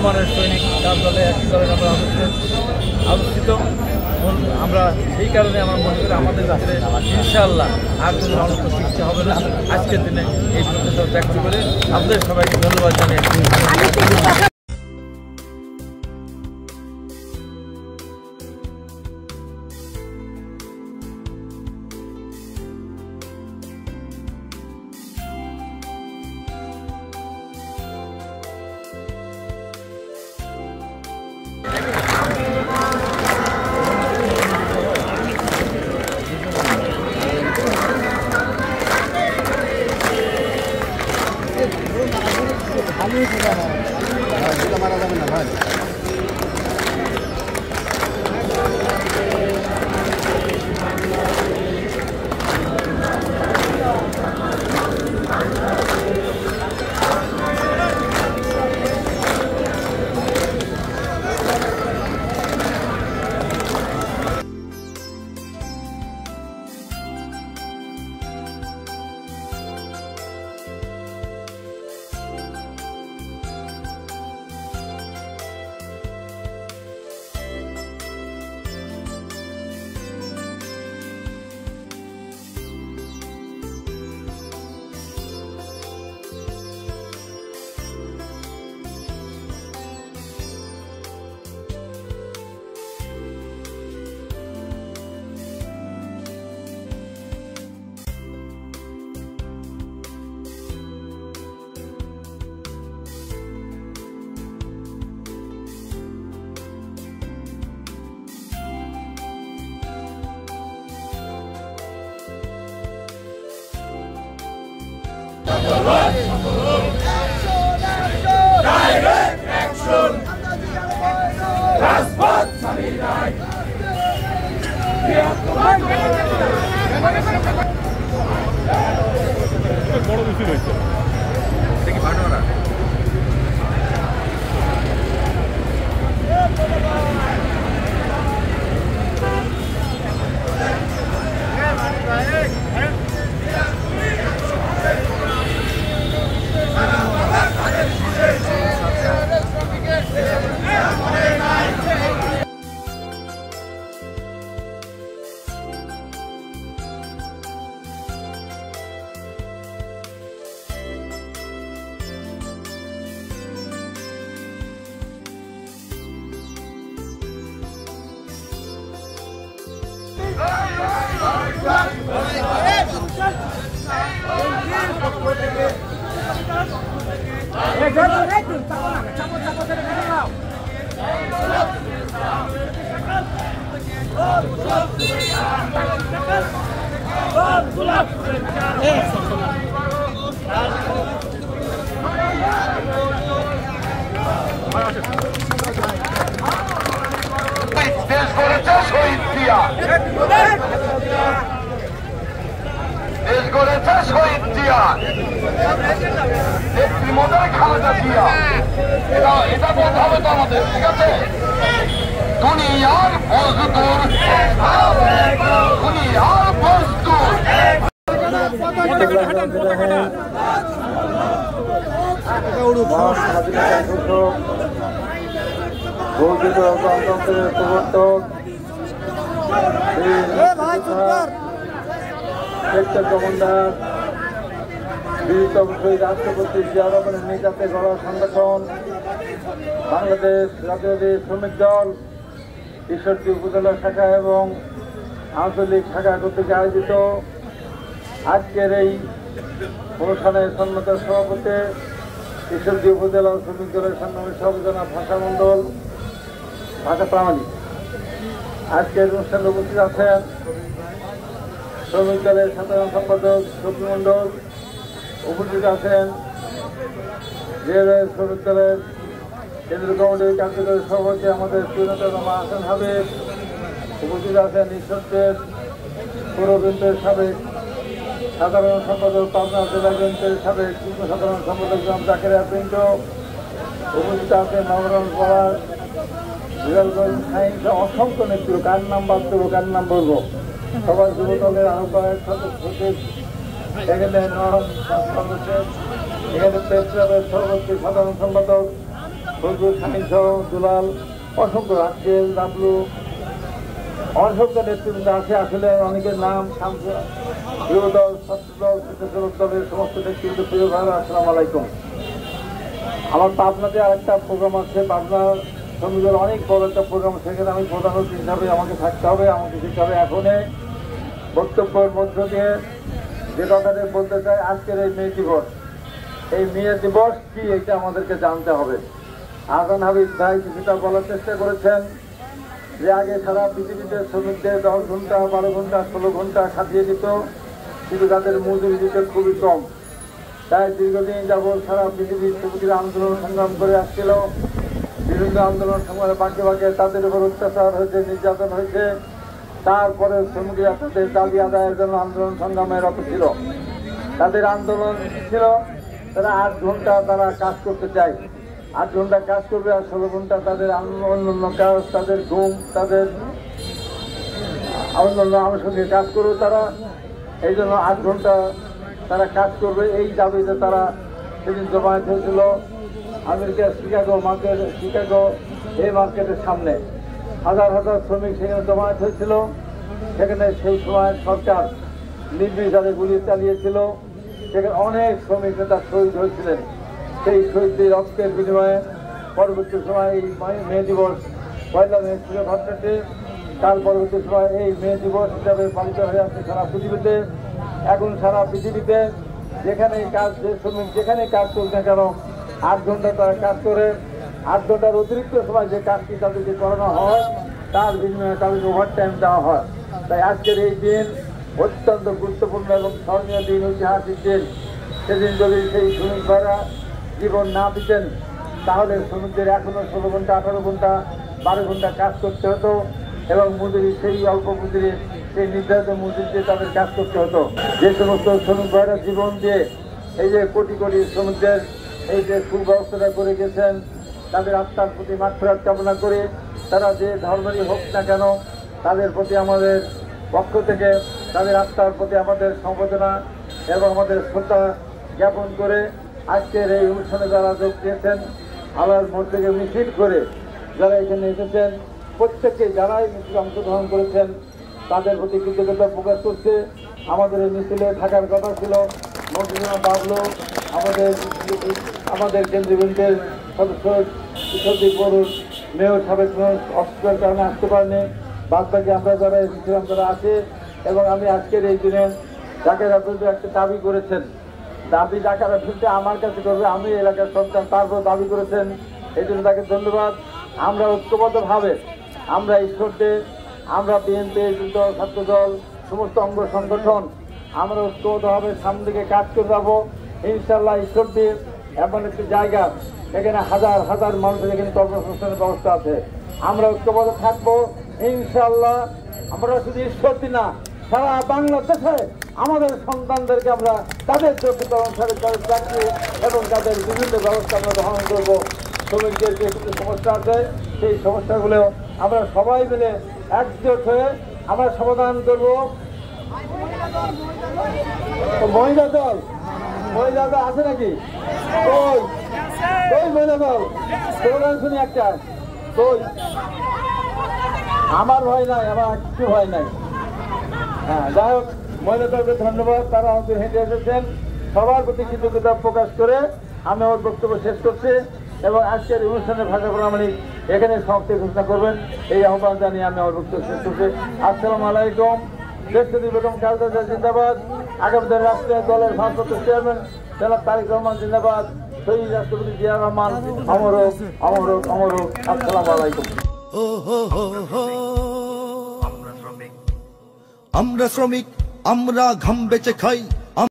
নিম্নমানের সৈনিক তার দলে একই দলে আমরা আলোচিত। আমরা সেই কারণে আমার মনে করি আমাদের কাছে ইনশাআল্লাহ আর কোনো সমস্যা সৃষ্টি হবে না। আজকের দিনে এই প্রচেষ্টা ত্যাগ করে আপনাদের সবাইকে ধন্যবাদ জানিয়ে মারা যাবে না ভাই। Direct action! Transport Salinai! বড় মিছিল হয়েছে দেখি ভাটোরা দেশ গড়েছে শহীদ জিয়া, দেশ গড়েছে শহীদ জিয়া, নেত্রী মধ্যে খালেদা জিয়া। এটা বলতে হবে তো আমাদের, ঠিক আছে? দুনিয়ার মজদুর, দুনিয়ার মজদুর। ঘোষিত গণতন্ত্রের প্রবর্তক কমান্ডার বীরতম শহীদ রাষ্ট্রপতি জিয়া রহমানের নেতৃত্বে গড়া সংগঠন বাংলাদেশ জাতীয়তাবাদী শ্রমিক দল ঈশ্বরদী উপজেলা শাখা এবং আঞ্চলিক শাখা কর্তৃক আয়োজিত আজকের এই অনুষ্ঠানের সম্মানিত সভাপতি ঈশ্বরদী উপজেলা শ্রমিক দলের সংগ্রামী সভাপতি ভাষা মণ্ডল ভাষা প্রামাণিক। আজকের অনুষ্ঠানে উপস্থিত আছেন শ্রমিক দলের সাধারণ সম্পাদক শফি মণ্ডল, উপস্থিত আছেন শ্রমিক দলের কেন্দ্রীয় কমিটির কার্যকরী সভাপতি আমাদের প্রিয়তমা হাসান হাবিব, উপস্থিত আছেন ঈশ্বরদের পৌরবিন্দুর সাবেক সাধারণ সম্পাদক পাবনা জেলা বেঞ্চের সাবেক যুগ্ম সাধারণ সম্পাদক জাকের পিন্টু, উপস্থিত আছেন নবরণ পড়ার বিরলগঞ্জ সাইন্স অসংখ্য নেতৃত্ব, কার নাম বাদ দেবো কার নাম বলবো, সবার যুবদলের আহ্বায়ক সচিব, এখানে সদস্য, এখানে প্রেস ক্লাবের সভাপতি সাধারণ সম্পাদক ফজলুল শামীম সহ দুলাল, অসংখ্য রাজ্যের ডাবলু, অসংখ্য নেতৃবৃন্দ আছে। আসলে অনেকের নাম যুবদল, ছাত্রদল, স্বেচ্ছাসেবক দলের সমস্ত নেতৃবৃন্দ, প্রিয় ভাইরা, আসসালামু আলাইকুম। আমার পাবনাতে আরেকটা প্রোগ্রাম আছে, পাবনা শ্রমিকের অনেক বড় একটা প্রোগ্রাম, সেখানে আমি প্রধান অতিথি হিসাবে আমাকে থাকতে হবে, আমাকে দিতে হবে। এখন বক্তব্যের মধ্য দিয়ে যে কথাটা বলতে চাই, আজকের এই মে দিবস, এই মে দিবস কি এটা আমাদেরকে জানতে হবে। আহসান হাবিব ভাই কিছুটা বলার চেষ্টা করেছেন যে আগে সারা পৃথিবীতে শ্রমিকদের 10 ঘন্টা, 12 ঘন্টা, 16 ঘন্টা খাটিয়ে দিত, কিন্তু তাদের মজুরি দিতে খুবই কম। তাই দীর্ঘদিন যাবৎ সারা পৃথিবীর শ্রমিকরা আন্দোলন সংগ্রাম করে আসছিল। বিভিন্ন আন্দোলন সংগ্রামে বাঁকে বাঁকে তাদের উপর অত্যাচার হয়েছে, নির্যাতন হয়েছে। তারপরে শ্রমিকরা তাদের দাবি আদায়ের জন্য আন্দোলন সংগ্রামে রত ছিল। তাদের আন্দোলন ছিল তারা 8 ঘন্টা তারা কাজ করতে চায়, 8 ঘন্টা কাজ করবে, আর 16 ঘন্টা তাদের অন্যান্য কাজ, তাদের ঘুম, তাদের অন্যান্য আনুষঙ্গিক কাজ করবে তারা। এই জন্য 8 ঘন্টা তারা কাজ করবে, এই দাবিতে তারা সেদিন জমায়েত হয়েছিল আমেরিকার শিকাগো এই মার্কেটের সামনে। হাজার হাজার শ্রমিক সেখানে জমায়েত হয়েছিল। সেখানে সেই সময় সরকার নির্বিচারে গুলি চালিয়েছিল। সেখানে অনেক শ্রমিক নেতা শহীদ হয়েছিলেন। সেই শহীদদের রক্তের বিনিময়ে পরবর্তী সময় এই মে দিবস, পয়লা মে ছিল ঘটনাটি। তার পরবর্তী সময় এই মে দিবস হিসাবে পালিত হয়ে আসছে সারা পৃথিবীতে। এখন সারা পৃথিবীতে যেখানে কাজ, যে শ্রমিক যেখানে কাজ করবে কেন, 8 ঘন্টা তারা কাজ করে, 8 ঘন্টার অতিরিক্ত সময় যে কাজটি তাদেরকে করানো হয় তার বিনিময়ে তাদেরকে ওভারটাইম দেওয়া হয়। তাই আজকের এই দিন অত্যন্ত গুরুত্বপূর্ণ এবং স্মরণীয় দিন, ঐতিহাসিক দিন। সেদিন যদি সেই শ্রমিক ভাইরা জীবন না দিতেন তাহলে শ্রমিকদের এখনো 16 ঘন্টা, 18 ঘন্টা, 12 ঘন্টা কাজ করতে হতো এবং মজুরি সেই অল্প মজুরি, সেই নির্ধারিত মজুরিতে তাদের কাজ করতে হতো। যে সমস্ত শ্রমিক ভাইরা জীবন দিয়ে এই যে কোটি কোটি শ্রমিকদের এই যে সুব্যবস্থাটা করে গেছেন, তাদের আত্মার প্রতি মাগফিরাত কামনা করে, তারা যে ধর্মেরই হোক না কেন, তাদের প্রতি আমাদের পক্ষ থেকে তাদের আত্মার প্রতি আমাদের সম্বোধনা এবং আমাদের শ্রদ্ধা জ্ঞাপন করে আজকের এই অনুষ্ঠানে যারা যোগ দিয়েছেন, আল্লাহর মোড় থেকে মিছিল করে যারা এখানে এসেছেন, প্রত্যেককে যারাই মিছিলে অংশগ্রহণ করেছেন তাদের প্রতি কৃতজ্ঞতা প্রকাশ করছে। আমাদের এই মিছিলে থাকার কথা ছিল মন্ত্রীরা বাবলু, আমাদের কেন্দ্রীয় সদস্য সন্দীপ বরুণ, মেয়র, সাবেক মেয়র অসুস্থতার কারণে আসতে পারেনি। বাদবাকি আমরা যারা এসেছিলাম তারা আছে। এবং আমি আজকের এই দিনে ডাকের আপনাদের একটা দাবি করেছেন, দাবি ডাকার আপনাদের আমার কাছে করবে, আমি এলাকার সন্তান, তারপর দাবি করেছেন, এই জন্য তাকে ধন্যবাদ। আমরা ঐক্যবদ্ধভাবে, আমরা ঈশ্বরদে, আমরা বিএনপি, দল, ছাত্রদল, সমস্ত অঙ্গ সংগঠন, আমরা ঐক্যবদ্ধভাবে সামনে দিকে কাজ করে যাবো ইনশাল্লাহ। ঈশ্বরদী এমন একটি জায়গা, এখানে হাজার হাজার মানুষের এখানে কর্মসংস্থানের ব্যবস্থা আছে। আমরা ঐক্যবদ্ধ থাকবো ইনশাল্লাহ। আমরা শুধু ঈশ্বরদী না, সারা বাংলাদেশে আমাদের সন্তানদেরকে আমরা তাদের যোগ্যতা অনুসারে তাদের চাকরি এবং তাদের বিভিন্ন ব্যবস্থা আমরা গ্রহণ করবো। শ্রমিকদের যে কিছু সমস্যা আছে সেই সমস্যাগুলো আমরা সবাই মিলে একজোট হয়ে আমরা সমাধান করবো। মহিলা দল আছে নাকি? ওই মহিলা দল স্লোগান শুনি একটা, ওই আমার ভয় নাই, আমার কিছু ভয় নাই। হ্যাঁ, যাই হোক, মহিলা দলকে ধন্যবাদ, তারা আমাদের হেঁটে এসেছেন। সবার প্রতি কৃতজ্ঞতা প্রকাশ করে আমি আমার বক্তব্য শেষ করছি এবং আজকের অনুষ্ঠানের ভাষা প্রণালী এখানে সমাপ্তি ঘোষণা করবেন, এই আহ্বান জানিয়ে আমি আমার বক্তব্য শেষ করছি। আসসালামু আলাইকুম। দেশপতি বেগম খালেদা জিয়া জিন্দাবাদ। আগামী রাষ্ট্রীয় দলের ভারপ্রাপ্ত চেয়ারম্যান জনাব তারেক রহমান জিন্দাবাদ। শহীদ রাষ্ট্রপতি জিয়া রহমান অমর হোক, অমর হোক, অমর হোক। আসসালামু আলাইকুম। আমরা শ্রমিক, আমরা ঘাম বেচে খাই।